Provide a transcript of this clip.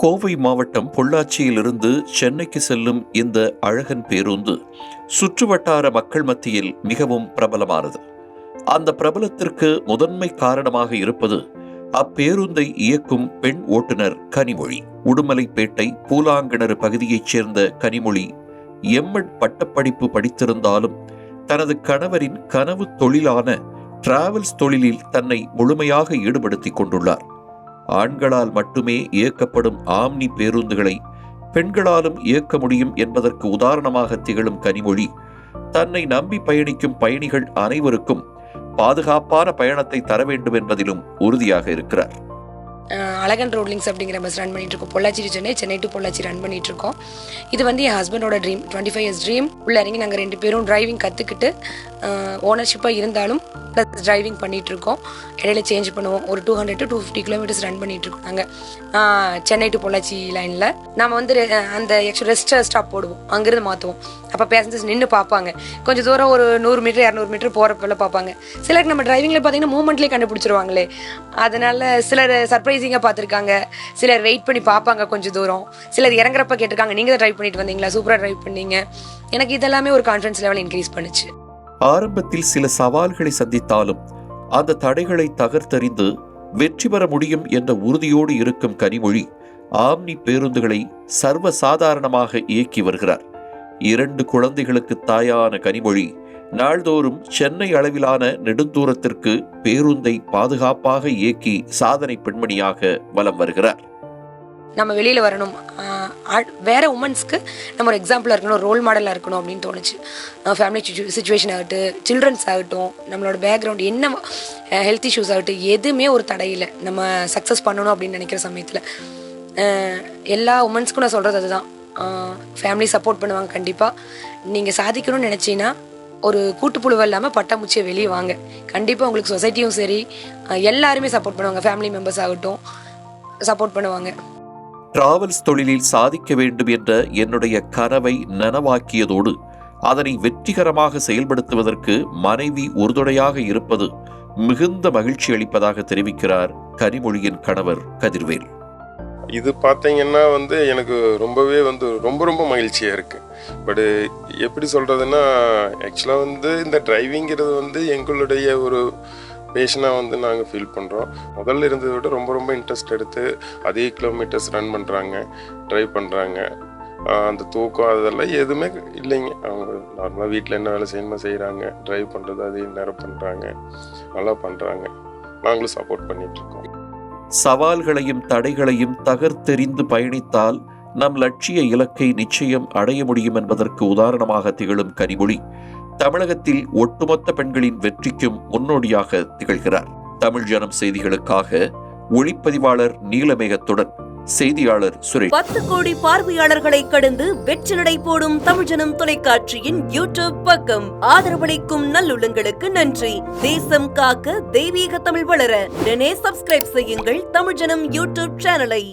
கோவை மாவட்டம் பொள்ளாச்சியிலிருந்து சென்னைக்கு செல்லும் இந்த அழகன் பேருந்து சுற்றுவட்டார மக்கள் மத்தியில் மிகவும் பிரபலமானது. அந்த பிரபலத்திற்கு முதன்மை காரணமாக இருப்பது அப்பேருந்தை இயக்கும் பெண் ஓட்டுநர் கனிமொழி. உடுமலைப்பேட்டை பூலாங்கிணறு பகுதியைச் சேர்ந்த கனிமொழி எம்எட் பட்டப்படிப்பு படித்திருந்தாலும் தனது கணவரின் கனவு தொழிலான டிராவல்ஸ் தொழிலில் தன்னை முழுமையாக ஈடுபடுத்திக் கொண்டுள்ளார். ஆண்களால் மட்டுமே இயக்கப்படும் ஆம்னி பேருந்துகளை பெண்களாலும் இயக்க முடியும் என்பதற்கு உதாரணமாக திகழும் கனிமொழி தன்னை நம்பி பயணிக்கும் பயணிகள் அனைவருக்கும் பாதுகாப்பான பயணத்தை தர வேண்டும் என்பதிலும் உறுதியாக இருக்கிறார். அழகன் ரோட்லிங்ஸ் அப்படிங்கிற பஸ் ரன் பண்ணிட்டு இருக்கோம். Pollachi to Chennai, Chennai to Pollachi run பண்ணிட்டு இருக்கோம். இது வந்து என் ஹஸ்பண்டோட ட்ரீம், 25 இயர்ஸ் ட்ரீம். உள்ள இறங்கி நாங்கள் 2 பேரும் டிரைவிங் கற்றுக்கிட்டு ஓனர்ஷிப்பாக இருந்தாலும் ப்ளஸ் டிரைவிங் பண்ணிட்டு இருக்கோம். இடையில சேஞ்ச் பண்ணுவோம். ஒரு 200 to 250 கிலோமீட்டர்ஸ் ரன் பண்ணிட்டு இருக்கோம். நாங்கள் சென்னை டு பொள்ளாச்சி லைனில் நம்ம வந்து அந்த ரெஸ்ட் ஸ்டாப் போடுவோம், அங்கிருந்து மாற்றுவோம். அப்போ பேசஞ்சர்ஸ் நின்று பார்ப்பாங்க. கொஞ்சம் தூரம் ஒரு 100 மீட்டர் 200 மீட்டர் போகிறப்பெல்லாம் பார்ப்பாங்க. சிலருக்கு நம்ம டிரைவிங்கில் பார்த்தீங்கன்னா மூமெண்ட்லேயே கண்டுபிடிச்சிருவாங்களே. அதனால சிலர் சர்ப்ரைசிங்காக பார்த்துருக்காங்க, சிலர் வெயிட் பண்ணி பார்ப்பாங்க கொஞ்சம் தூரம், சிலர் இறங்குறப்ப கேட்டிருக்காங்க நீங்கள் தான் ட்ரைவ் பண்ணிட்டு வந்தீங்களா, சூப்பராக ட்ரைவ் பண்ணீங்க. எனக்கு இதெல்லாமே ஒரு கான்ஃபிடன்ஸ் லெவல் இன்க்ரீஸ் பண்ணுச்சு. ஆரம்பத்தில் சில சவால்களை சந்தித்தாலும் அந்த தடைகளை தகர்த்தெறிந்து வெற்றி பெற முடியும் என்ற உறுதியோடு இருக்கும் கனிமொழி ஆம்னி பேருந்துகளை சர்வசாதாரணமாக இயக்கி வருகிறார். 2 குழந்தைகளுக்கு தாயான கனிமொழி நாள்தோறும் சென்னை அளவிலான நெடுந்தூரத்திற்கு பேருந்தை பாதுகாப்பாக இயக்கி சாதனை பெண்மணியாக வலம் வருகிறார். நம்ம வெளியில் வரணும், வேற உமன்ஸ்க்கு நம்ம ஒரு எக்ஸாம்பிளாக இருக்கணும், ரோல் மாடலாக இருக்கணும் அப்படின்னு தோணுச்சு. ஃபேமிலி சுச்சுவேஷன் ஆகட்டும், சில்ட்ரன்ஸ் ஆகட்டும், நம்மளோட பேக்ரவுண்ட் என்ன, ஹெல்த் இஷ்யூஸ் ஆகட்டும், எதுவுமே ஒரு தடையில்லை. நம்ம சக்ஸஸ் பண்ணணும் அப்படின்னு நினைக்கிற சமயத்தில் எல்லா உமன்ஸ்க்கும் நான் சொல்கிறது அதுதான். ஃபேமிலி சப்போர்ட் பண்ணுவாங்க கண்டிப்பாக. நீங்கள் சாதிக்கணும்னு நினச்சிங்கன்னா ஒரு கூட்டுப்புழுவை இல்லாமல் பட்டாம்பூச்சியை வெளியே வாங்க. கண்டிப்பாக உங்களுக்கு சொசைட்டியும் சரி எல்லாருமே சப்போர்ட் பண்ணுவாங்க. ஃபேமிலி மெம்பர்ஸ் ஆகட்டும் சப்போர்ட் பண்ணுவாங்க. டிராவல்ஸ் தொழிலில் சாதிக்க வேண்டும் என்ற என்னுடைய கனவை நனவாக்கியதோடு அதனை வெற்றிகரமாக செயல்படுத்துவதற்கு மனைவி உறுதுணையாக இருப்பது மிகுந்த மகிழ்ச்சி அளிப்பதாக தெரிவிக்கிறார் கனிமொழியின் கணவர் கதிர்வேல். இது பார்த்தீங்கன்னா எனக்கு ரொம்பவே ரொம்ப மகிழ்ச்சியாக இருக்குது. பட் எப்படி சொல்கிறதுன்னா, ஆக்சுவலாக இந்த டிரைவிங்கிறது எங்களுடைய ஒரு பேஷனாக நாங்கள் ஃபீல் பண்ணுறோம். முதல்ல இருந்ததை விட ரொம்ப இன்ட்ரெஸ்ட் எடுத்து அதே கிலோமீட்டர்ஸ் ரன் பண்ணுறாங்க, ட்ரைவ் பண்ணுறாங்க. அந்த தூக்கம் அதெல்லாம் எதுவுமே இல்லைங்க. அவங்க நார்மலாக வீட்டில் என்ன வேலை செய்யணுமோ செய்கிறாங்க, ட்ரைவ் பண்ணுறது அதே நேரம் பண்ணுறாங்க, நல்லா பண்ணுறாங்க. நாங்களும் சப்போர்ட் பண்ணிகிட்ருக்கோம். சவால்களையும் தடைகளையும் தகர்த்தெறிந்து பயணித்தால் நம் லட்சிய இலக்கை நிச்சயம் அடைய முடியும் என்பதற்கு உதாரணமாக திகழும் கனிமொழி தமிழகத்தில் ஒட்டுமொத்த பெண்களின் வெற்றிக்கும் முன்னோடியாக திகழ்கிறார். தமிழ் ஜனம் செய்திகளுக்காக ஒளிப்பதிவாளர் நீலமேகத்துடன் செய்தியாளர் சுரேஷ். 10 கோடி பார்வையாளர்களை கடந்து வெற்றி நடை போடும் தமிழ் ஜனம் தொலைக்காட்சியின் யூடியூப் பக்கம் ஆதரவளிக்கும் நல்லுள்ளங்களுக்கு நன்றி. தேசம் காக்க தெய்வீக தமிழ் வளர உடனே சப்ஸ்கிரைப் செய்யுங்கள் தமிழ் ஜனம் யூடியூப் சேனலை.